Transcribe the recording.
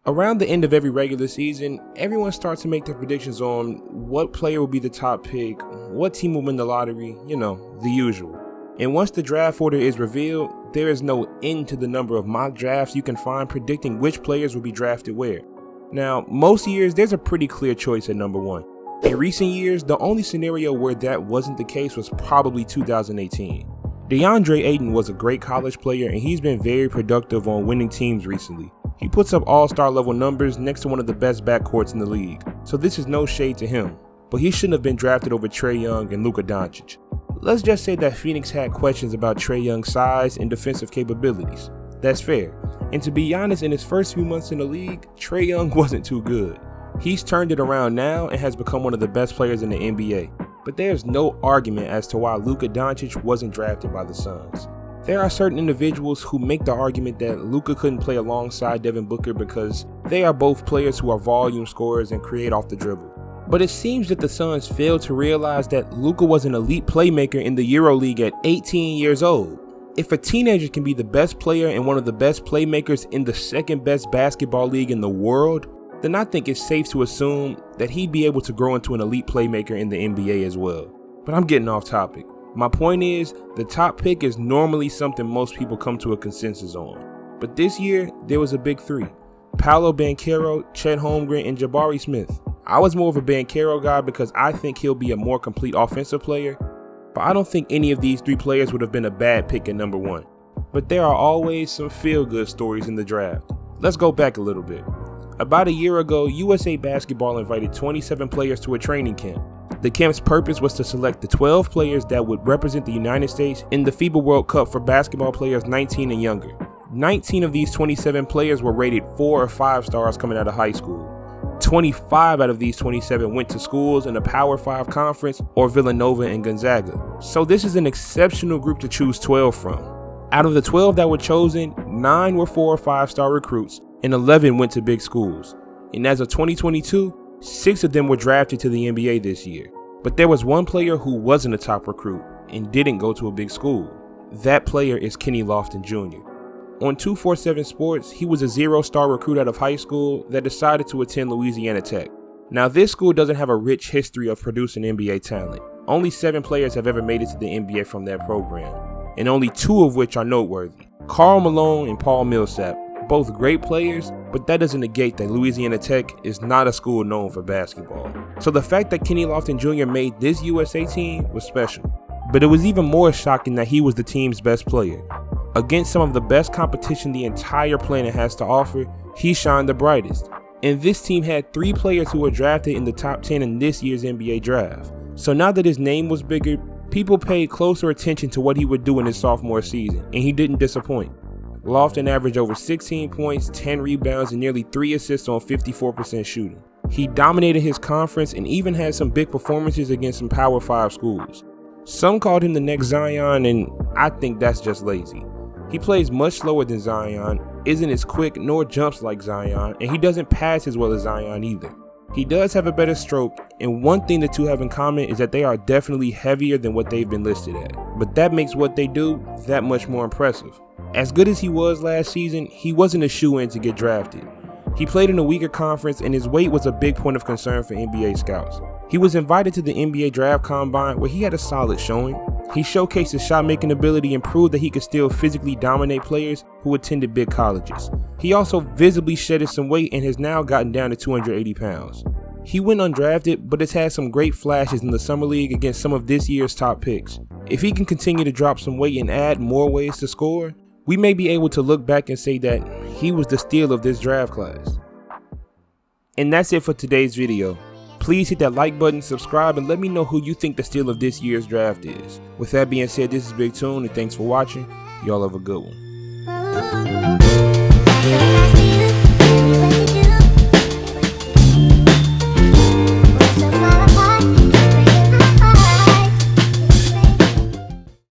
Around the end of every regular season, everyone starts to make their predictions on what player will be the top pick, what team will win the lottery, the usual. And once the draft order is revealed, there is no end to the number of mock drafts you can find predicting which players will be drafted where. Now, most years there's a pretty clear choice at number 1. In recent years, the only scenario where that wasn't the case was probably 2018. DeAndre Ayton was a great college player and he's been very productive on winning teams recently. He puts up all-star level numbers next to one of the best backcourts in the league, so this is no shade to him, but he shouldn't have been drafted over Trae Young and Luka Doncic. Let's just say that Phoenix had questions about Trae Young's size and defensive capabilities. That's fair, and to be honest, in his first few months in the league, Trae Young wasn't too good. He's turned it around now and has become one of the best players in the NBA, but there's no argument as to why Luka Doncic wasn't drafted by the Suns. There are certain individuals who make the argument that Luka couldn't play alongside Devin Booker because they are both players who are volume scorers and create off the dribble. But it seems that the Suns failed to realize that Luka was an elite playmaker in the EuroLeague at 18 years old. If a teenager can be the best player and one of the best playmakers in the second best basketball league in the world, then I think it's safe to assume that he'd be able to grow into an elite playmaker in the NBA as well. But I'm getting off topic. My point is, the top pick is normally something most people come to a consensus on. But this year, there was a big 3. Paolo Banchero, Chet Holmgren, and Jabari Smith. I was more of a Banchero guy because I think he'll be a more complete offensive player, but I don't think any of these 3 players would have been a bad pick at number 1. But there are always some feel-good stories in the draft. Let's go back a little bit. About a year ago, USA Basketball invited 27 players to a training camp. The camp's purpose was to select the 12 players that would represent the United States in the FIBA World Cup for basketball players 19 and younger. 19 of these 27 players were rated 4 or 5 stars coming out of high school. 25 out of these 27 went to schools in the Power 5 conference or Villanova and Gonzaga. So this is an exceptional group to choose 12 from. Out of the 12 that were chosen, 9 were 4 or 5 star recruits and 11 went to big schools. And as of 2022, 6 of them were drafted to the NBA this year. But there was one player who wasn't a top recruit and didn't go to a big school. That player is KENNETH LOFTON Jr. On 247 Sports, he was a 0-star recruit out of high school that decided to attend Louisiana Tech. Now, this school doesn't have a rich history of producing NBA talent. Only 7 players have ever made it to the NBA from that program, and only 2 of which are noteworthy. Karl Malone and Paul Millsap, both great players, but that doesn't negate that Louisiana Tech is not a school known for basketball. So the fact that KENNETH LOFTON Jr. made this USA team was special. But it was even more shocking that he was the team's best player. Against some of the best competition the entire planet has to offer, he shined the brightest. And this team had 3 players who were drafted in the top 10 in this year's NBA draft. So now that his name was bigger, people paid closer attention to what he would do in his sophomore season, and he didn't disappoint. Lofton averaged over 16 points, 10 rebounds, and nearly 3 assists on 54% shooting. He dominated his conference and even had some big performances against some Power 5 schools. Some called him the next Zion, and I think that's just lazy. He plays much slower than Zion, isn't as quick nor jumps like Zion, and he doesn't pass as well as Zion either. He does have a better stroke, and one thing the two have in common is that they are definitely heavier than what they've been listed at. But that makes what they do that much more impressive. As good as he was last season, he wasn't a shoo-in to get drafted. He played in a weaker conference and his weight was a big point of concern for NBA scouts. He was invited to the NBA Draft Combine where he had a solid showing. He showcased his shot-making ability and proved that he could still physically dominate players who attended big colleges. He also visibly shedded some weight and has now gotten down to 280 pounds. He went undrafted, but has had some great flashes in the Summer League against some of this year's top picks. If he can continue to drop some weight and add more ways to score, we may be able to look back and say that he was the steal of this draft class. And that's it for today's video. Please hit that like button, subscribe, and let me know who you think the steal of this year's draft is. With that being said, this is Big Tune, and thanks for watching. Y'all have a good one.